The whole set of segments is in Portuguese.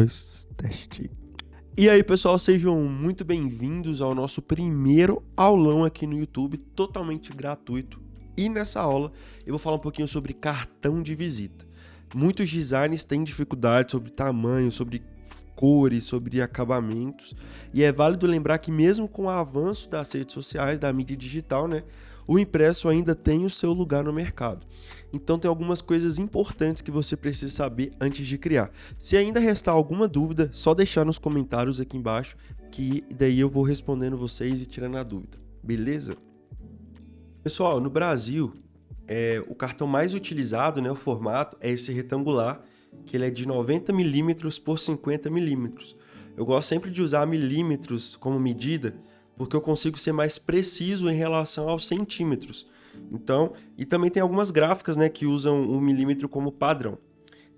2, teste. E aí, pessoal, sejam muito bem-vindos ao nosso primeiro aulão aqui no YouTube, totalmente gratuito. E nessa aula eu vou falar um pouquinho sobre cartão de visita. Muitos designers têm dificuldade sobre tamanho, sobre cores, sobre acabamentos. E é válido lembrar que mesmo com o avanço das redes sociais, da mídia digital, o impresso ainda tem o seu lugar no mercado. Então tem algumas coisas importantes que você precisa saber antes de criar. Se ainda restar alguma dúvida, só deixar nos comentários aqui embaixo, que daí eu vou respondendo vocês e tirando a dúvida. Beleza? Pessoal, no Brasil, o cartão mais utilizado, o formato, é esse retangular, que ele é de 90mm por 50mm. Eu gosto sempre de usar milímetros como medida, porque eu consigo ser mais preciso em relação aos centímetros. Então, e também tem algumas gráficas que usam o milímetro como padrão.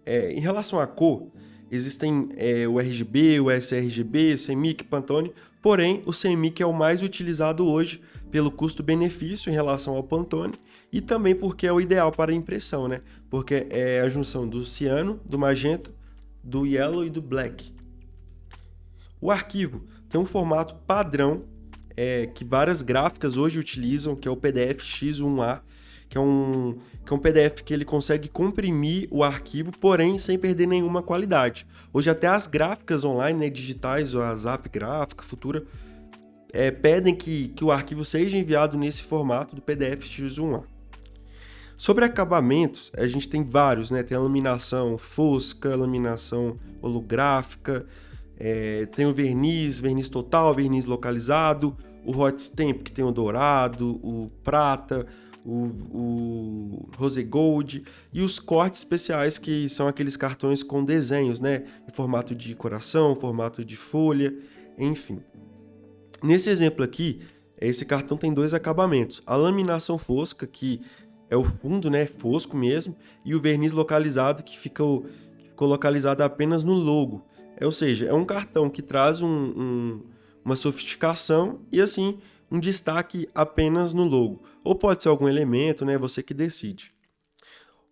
Em relação à cor, existem o RGB, o sRGB, o CMYK, Pantone, porém o CMYK é o mais utilizado hoje pelo custo-benefício em relação ao Pantone e também porque é o ideal para impressão, porque é a junção do ciano, do magenta, do yellow e do black. O arquivo tem um formato padrão que várias gráficas hoje utilizam, que é o PDF X1A, que é um PDF que ele consegue comprimir o arquivo, porém sem perder nenhuma qualidade. Hoje até as gráficas online, digitais, a Zap Gráfica, Futura, pedem que o arquivo seja enviado nesse formato do PDF X1A. Sobre acabamentos, a gente tem vários, tem a laminação fosca, laminação holográfica, tem o verniz total, verniz localizado, o hot stamp, que tem o dourado, o prata, o rose gold e os cortes especiais, que são aqueles cartões com desenhos, em formato de coração, formato de folha, enfim. Nesse exemplo aqui, esse cartão tem dois acabamentos. A laminação fosca, que é o fundo, fosco mesmo, e o verniz localizado, que ficou localizado apenas no logo. Ou seja, é um cartão que traz uma sofisticação e, assim, um destaque apenas no logo. Ou pode ser algum elemento, você que decide.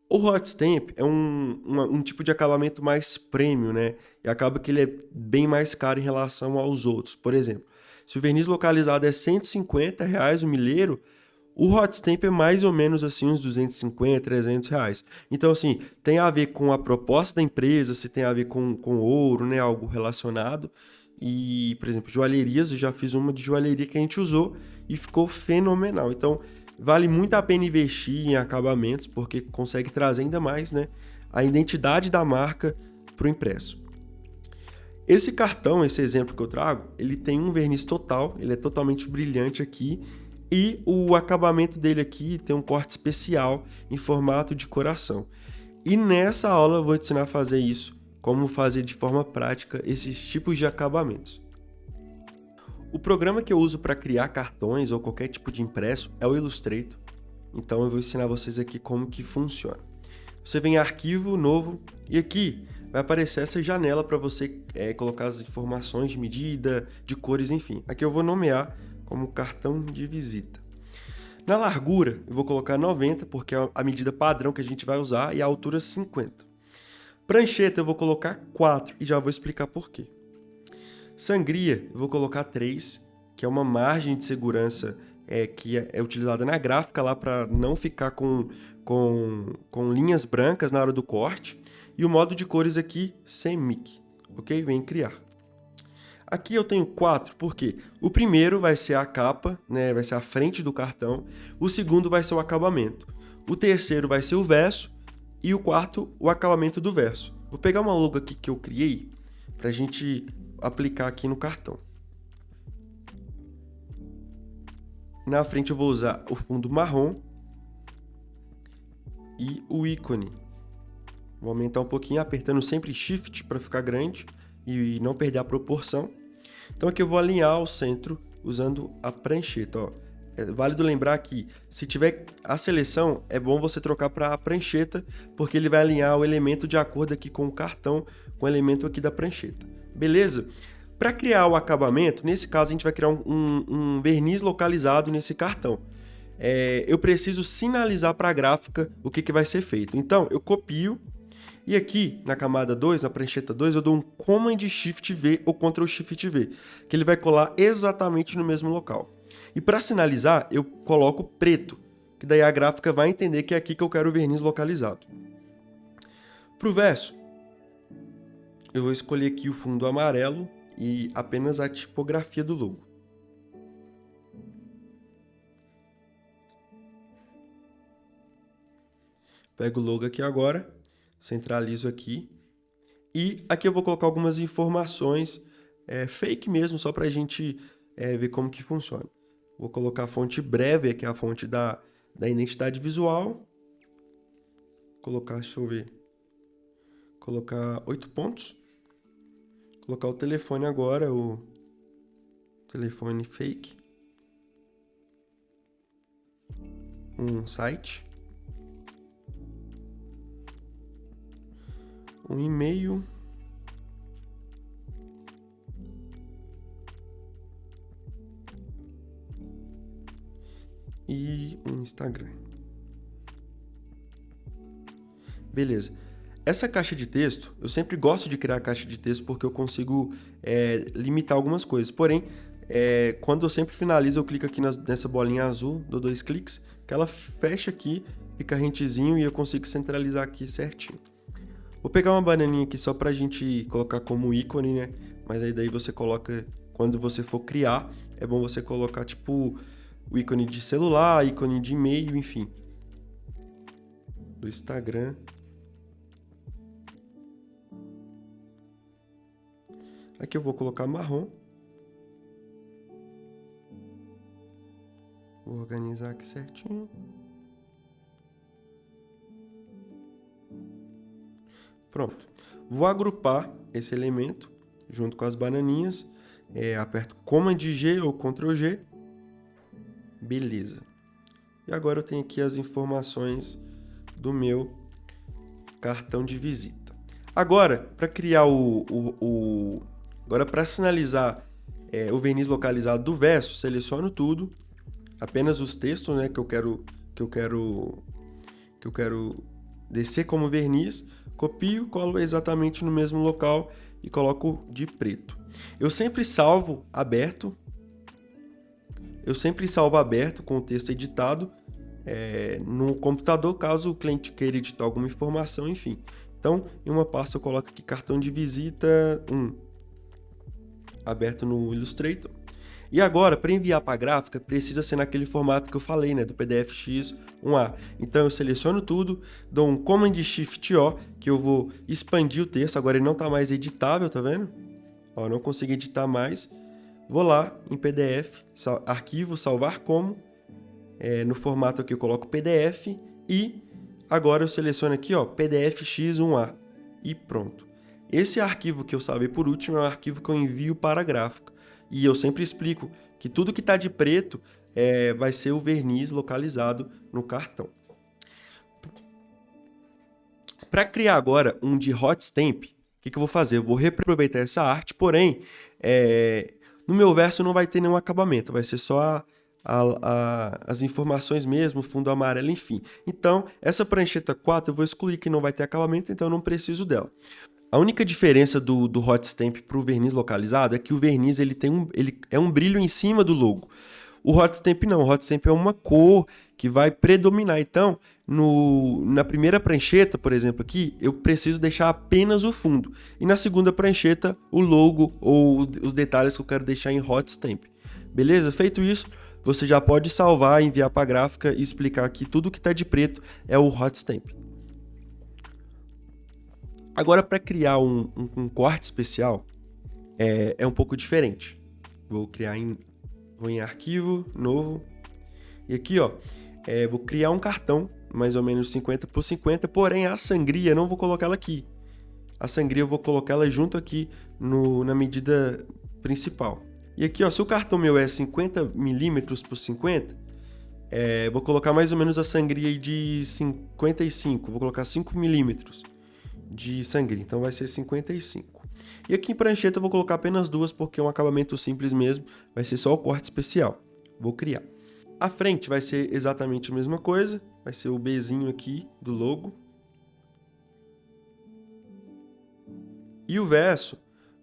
O hot stamp é um tipo de acabamento mais premium, e acaba que ele é bem mais caro em relação aos outros. Por exemplo, se o verniz localizado é R$150 o milheiro, o hot stamp é mais ou menos assim uns R$250, R$300. Então, assim, tem a ver com a proposta da empresa, se tem a ver com ouro, algo relacionado. E, por exemplo, joalherias, eu já fiz uma de joalheria que a gente usou e ficou fenomenal. Então, vale muito a pena investir em acabamentos, porque consegue trazer ainda mais, a identidade da marca para o impresso. Esse cartão, esse exemplo que eu trago, ele tem um verniz total, ele é totalmente brilhante aqui, e o acabamento dele aqui tem um corte especial em formato de coração. E nessa aula eu vou te ensinar a fazer isso, como fazer de forma prática esses tipos de acabamentos. O programa que eu uso para criar cartões ou qualquer tipo de impresso é o Illustrator. Então eu vou ensinar vocês aqui como que funciona. Você vem em arquivo, novo, e aqui vai aparecer essa janela para você colocar as informações de medida, de cores, enfim. Aqui eu vou nomear como cartão de visita. Na largura, eu vou colocar 90, porque é a medida padrão que a gente vai usar, e a altura 50. Prancheta, eu vou colocar 4, e já vou explicar por quê. Sangria, eu vou colocar 3, que é uma margem de segurança que é utilizada na gráfica lá para não ficar com linhas brancas na hora do corte. E o modo de cores aqui, CMYK, ok? Vem criar. Aqui eu tenho 4, porque o primeiro vai ser a capa, vai ser a frente do cartão. O segundo vai ser o acabamento. O terceiro vai ser o verso. E o quarto, o acabamento do verso. Vou pegar uma logo aqui que eu criei para a gente aplicar aqui no cartão. Na frente eu vou usar o fundo marrom e o ícone. Vou aumentar um pouquinho, apertando sempre Shift para ficar grande e não perder a proporção. Então aqui eu vou alinhar o centro usando a prancheta. É válido lembrar que se tiver a seleção, é bom você trocar para a prancheta, porque ele vai alinhar o elemento de acordo aqui com o cartão, com o elemento aqui da prancheta. Beleza? Para criar o acabamento, nesse caso a gente vai criar um verniz localizado nesse cartão. Eu preciso sinalizar para a gráfica o que vai ser feito. Então eu copio E aqui, na camada 2, na prancheta 2, eu dou um Command Shift V ou Ctrl Shift V, que ele vai colar exatamente no mesmo local. E para sinalizar, eu coloco preto, que daí a gráfica vai entender que é aqui que eu quero o verniz localizado. Para o verso, eu vou escolher aqui o fundo amarelo e apenas a tipografia do logo. Pego o logo aqui agora, centralizo aqui. E aqui eu vou colocar algumas informações fake mesmo, só para a gente ver como que funciona. Vou colocar a fonte breve, que é a fonte da identidade visual. Colocar, deixa eu ver, colocar 8 pontos. Colocar o telefone agora, o telefone fake. Um site. Um e-mail. E um Instagram. Beleza. Essa caixa de texto, eu sempre gosto de criar caixa de texto porque eu consigo limitar algumas coisas. Porém, quando eu sempre finalizo, eu clico aqui nessa bolinha azul, dou 2 cliques, que ela fecha aqui, fica rentezinho e eu consigo centralizar aqui certinho. Vou pegar uma bananinha aqui só pra gente colocar como ícone, né? Mas aí daí você coloca, quando você for criar, é bom você colocar tipo o ícone de celular, ícone de e-mail, enfim. Do Instagram. Aqui eu vou colocar marrom. Vou organizar aqui certinho. Pronto. Vou agrupar esse elemento junto com as bananinhas. Aperto Command G ou Ctrl G. Beleza. E agora eu tenho aqui as informações do meu cartão de visita. Agora, para criar agora para sinalizar o verniz localizado do verso, seleciono tudo, apenas os textos, né, que eu quero descer como verniz, copio, colo exatamente no mesmo local e coloco de preto. Eu sempre salvo aberto com o texto editado no computador, caso o cliente queira editar alguma informação, enfim. Então, em uma pasta eu coloco aqui cartão de visita 1, aberto no Illustrator. E agora, para enviar para a gráfica, precisa ser naquele formato que eu falei, né, do PDF-X 1A. Então, eu seleciono tudo, dou um Command Shift O, que eu vou expandir o texto. Agora ele não está mais editável, tá vendo? Ó, não consigo editar mais. Vou lá em PDF, arquivo, salvar como. No formato aqui eu coloco PDF e agora eu seleciono aqui, ó, PDF-X 1A e pronto. Esse arquivo que eu salvei por último é o arquivo que eu envio para a gráfica. E eu sempre explico que tudo que está de preto vai ser o verniz localizado no cartão. Para criar agora um de hot stamp, o que eu vou fazer? Eu vou reaproveitar essa arte, porém, no meu verso não vai ter nenhum acabamento, vai ser só as informações mesmo, fundo amarelo, enfim. Então, essa prancheta 4 eu vou excluir que não vai ter acabamento, então eu não preciso dela. A única diferença do hot stamp para o verniz localizado é que o verniz ele é um brilho em cima do logo. O hot stamp não, o hot stamp é uma cor que vai predominar. Então, na primeira prancheta, por exemplo, aqui, eu preciso deixar apenas o fundo. E na segunda prancheta, o logo ou os detalhes que eu quero deixar em hot stamp. Beleza? Feito isso, você já pode salvar, enviar para a gráfica e explicar que tudo que está de preto é o hot stamp. Agora, para criar um corte especial, é um pouco diferente. Vou em arquivo, novo. E aqui, ó, vou criar um cartão, mais ou menos 50 por 50, porém a sangria não vou colocar ela aqui. A sangria eu vou colocar ela junto aqui na medida principal. E aqui, ó, se o cartão meu é 50 milímetros por 50, vou colocar mais ou menos a sangria aí de 55, vou colocar 5 milímetros de sangria, então vai ser 55. E aqui em prancheta eu vou colocar apenas 2 porque é um acabamento simples mesmo, vai ser só o corte especial. Vou criar. A frente vai ser exatamente a mesma coisa, vai ser o Bzinho aqui do logo. E o verso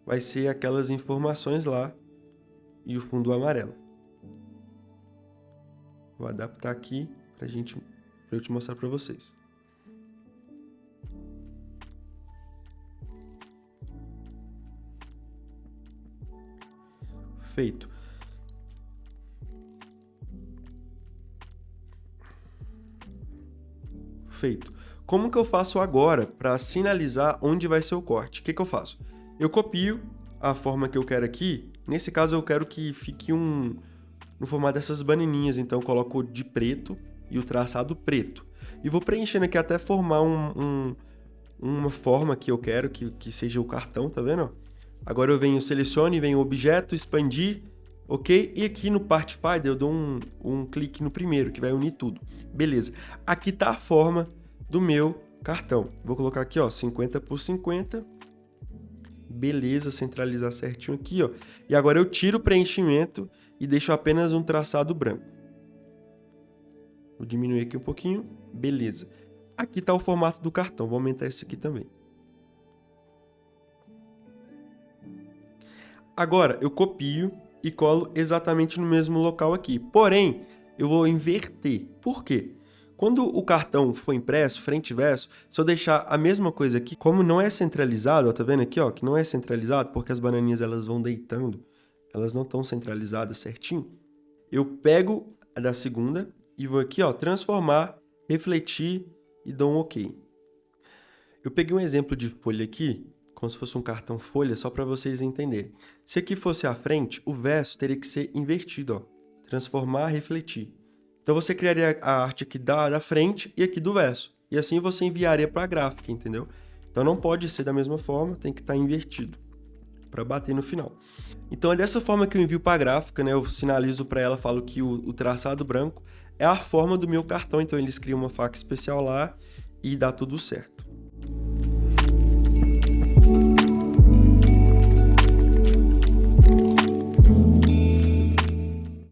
vai ser aquelas informações lá e o fundo amarelo. Vou adaptar aqui para eu te mostrar para vocês. Feito. Feito. Como que eu faço agora para sinalizar onde vai ser o corte? O que eu faço? Eu copio a forma que eu quero aqui. Nesse caso, eu quero que fique no formato dessas bananinhas. Então, eu coloco de preto e o traçado preto. E vou preenchendo aqui até formar uma forma que eu quero que seja o cartão, tá vendo? Agora eu seleciono, venho objeto, expandir, ok? E aqui no Pathfinder eu dou um clique no primeiro, que vai unir tudo. Beleza. Aqui tá a forma do meu cartão. Vou colocar aqui, ó, 50 por 50. Beleza, centralizar certinho aqui, ó. E agora eu tiro o preenchimento e deixo apenas um traçado branco. Vou diminuir aqui um pouquinho. Beleza. Aqui tá o formato do cartão. Vou aumentar isso aqui também. Agora, eu copio e colo exatamente no mesmo local aqui. Porém, eu vou inverter. Por quê? Quando o cartão for impresso, frente e verso, se eu deixar a mesma coisa aqui, como não é centralizado, ó, tá vendo aqui, ó, que não é centralizado, porque as bananinhas elas vão deitando, elas não estão centralizadas certinho, eu pego a da segunda e vou aqui, ó, transformar, refletir e dou um OK. Eu peguei um exemplo de folha aqui, como se fosse um cartão folha, só para vocês entenderem. Se aqui fosse a frente, o verso teria que ser invertido, ó. Transformar, refletir. Então você criaria a arte aqui da frente e aqui do verso. E assim você enviaria para a gráfica, entendeu? Então não pode ser da mesma forma, tem que estar invertido para bater no final. Então é dessa forma que eu envio para a gráfica, né? Eu sinalizo para ela, falo que o traçado branco é a forma do meu cartão, então eles criam uma faca especial lá e dá tudo certo.